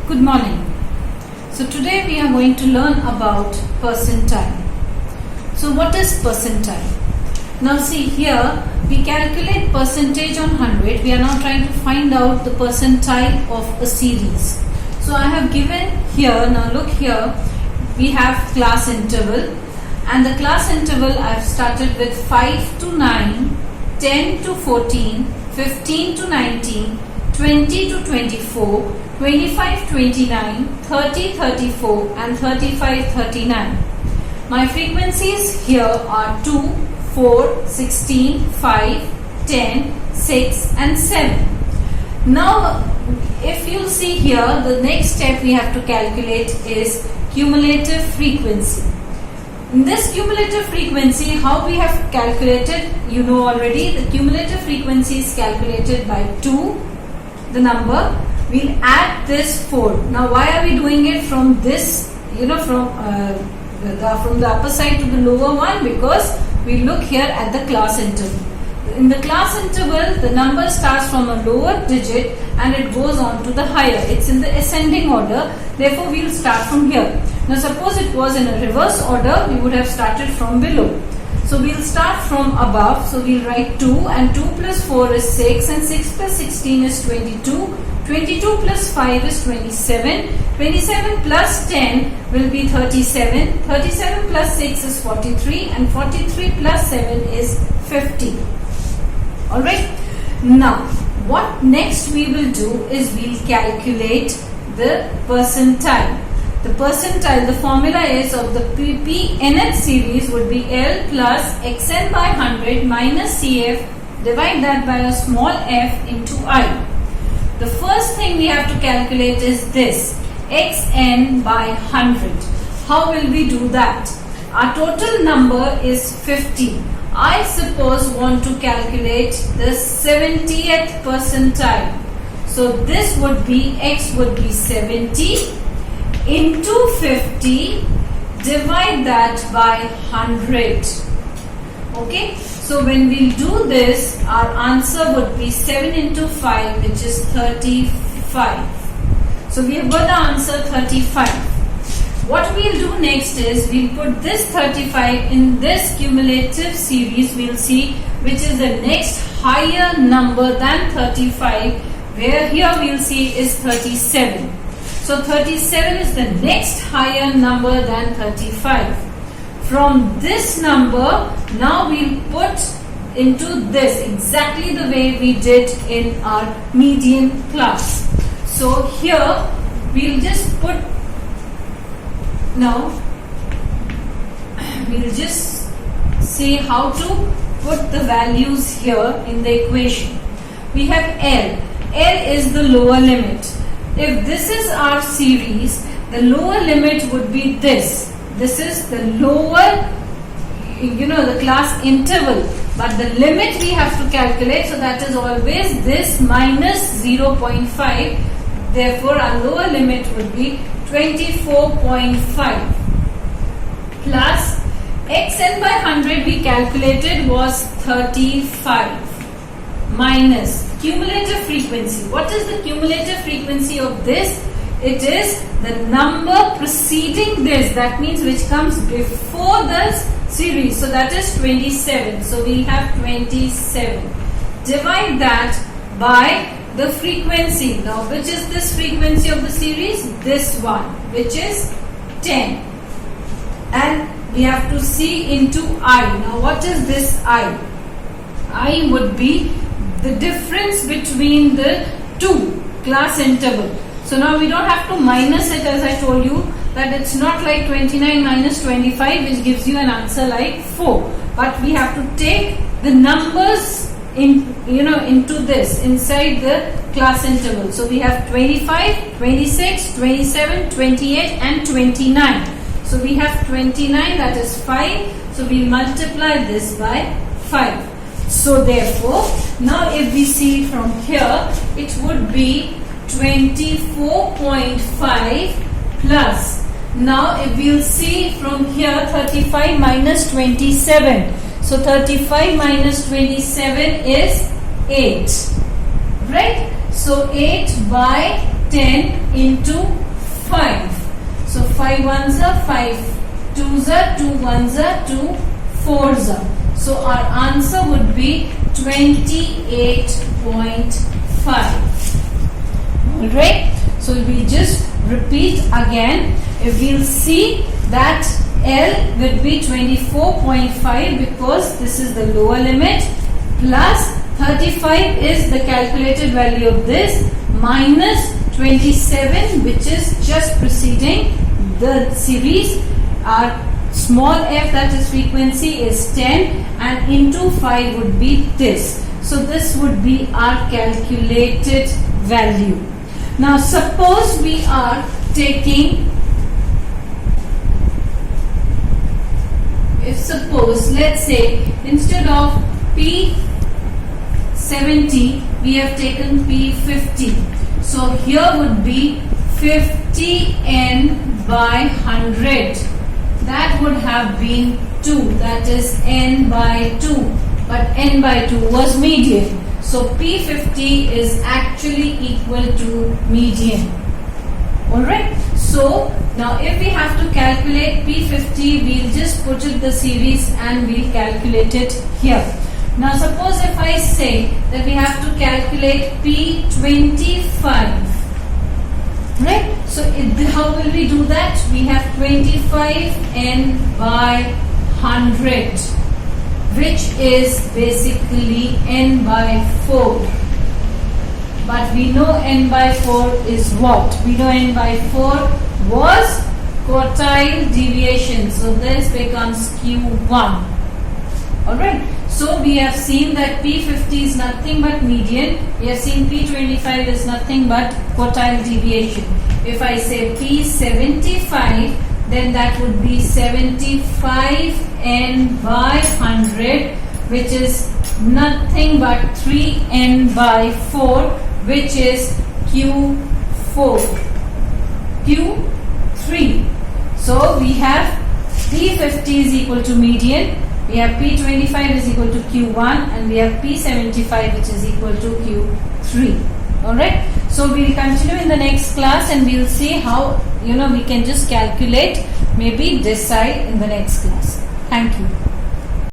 Good morning. So today we are going to learn about percentile. So what is percentile? Now see here, we calculate percentage on 100. We are now trying to find out the percentile of a series. So I have given here, now look here, we have class interval, and the class interval I have started with 5 to 9, 10 to 14, 15 to 19, 20 to 24, 25 29, 30 34 and 35 39. My frequencies here are 2, 4, 16, 5, 10, 6 and 7. Now if you see here, the next step we have to calculate is cumulative frequency. In this cumulative frequency, how we have calculated, you know already, the cumulative frequency is calculated by 2, the number. We'll add this 4. Now why are we doing it from this, from the upper side to the lower one? Because we look here at the class interval. In the class interval, the number starts from a lower digit and it goes on to the higher. It's in the ascending order. Therefore, we'll start from here. Now suppose it was in a reverse order, we would have started from below. So we'll start from above. So we'll write 2, and 2 plus 4 is 6, and 6 plus 16 is 22. 22 plus 5 is 27. 27 plus 10 will be 37. 37 plus 6 is 43, and 43 plus 7 is 50. Alright. Now, what next we will do is we'll calculate the percentile. The percentile, the formula is of the Pnth series would be L plus Xn by 100 minus Cf, divide that by a small f into I. The first thing we have to calculate is this, Xn by 100. How will we do that? Our total number is 50. I suppose want to calculate the 70th percentile. So this would be, X would be 70 into 50, divide that by 100. Okay, so when we do this, our answer would be 7 into 5, which is 35. So we have got the answer 35. What we'll do next is we'll put this 35 in this cumulative series. We'll see which is the next higher number than 35, where here we'll see is 37. So 37 is the next higher number than 35. From this number, now we'll put into this exactly the way we did in our median class. So here we'll just put, now we'll just see how to put the values here in the equation. We have L. L is the lower limit. If this is our series, the lower limit would be this. This is the lower, the class interval. But the limit we have to calculate, so that is always this minus 0.5. Therefore, our lower limit would be 24.5 plus Xn by 100 we calculated was 35 minus cumulative frequency. What is the cumulative frequency of this? It is the number preceding this, that means which comes before this series. So that is 27. So we have 27. Divide that by the frequency. Now which is this frequency of the series? This one, which is 10. And we have to see into I. Now what is this I? I would be the difference between the two class interval. So now we don't have to minus it, as I told you, that it's not like 29 minus 25 which gives you an answer like 4. But we have to take the numbers into this, inside the class interval. So we have 25, 26, 27, 28 and 29. So we have 29, that is 5. So we multiply this by 5. So therefore, now if we see from here, it would be 24.5 plus. Now if we'll see from here, 35 minus 27. So 35 minus 27 is 8. Right? So 8 by 10 into 5. So 5 ones are 5 twos are 2 ones are 2 fours are. So our answer would be 28.5. Alright, so we just repeat again. If we'll see that L would be 24.5 because this is the lower limit, plus 35 is the calculated value of this, minus 27 which is just preceding the series. Our small f, that is frequency, is 10 and into 5 would be this. So this would be our calculated value. Now suppose we are taking, suppose let's say instead of P70 we have taken P50. So here would be 50n by 100. That would have been 2, that is n by 2, but n by 2 was median. So P50 is actually equal to median. Alright, so now if we have to calculate P50, we'll just put it the series and we'll calculate it here. Now suppose if I say that we have to calculate P25. Right? So how will we do that? We have 25n by 100, which is basically n by 4. But we know n by 4 is what? We know n by 4 was quartile deviation. So this becomes Q1. Alright. So we have seen that P50 is nothing but median. We have seen P25 is nothing but quartile deviation. If I say P75, then that would be 75n by 100, which is nothing but 3n by 4, which is Q4. Q3. So we have P50 is equal to median. We have P25 is equal to Q1 and we have P75 which is equal to Q3. Alright. So we will continue in the next class and we will see how we can just calculate maybe this side in the next class. Thank you.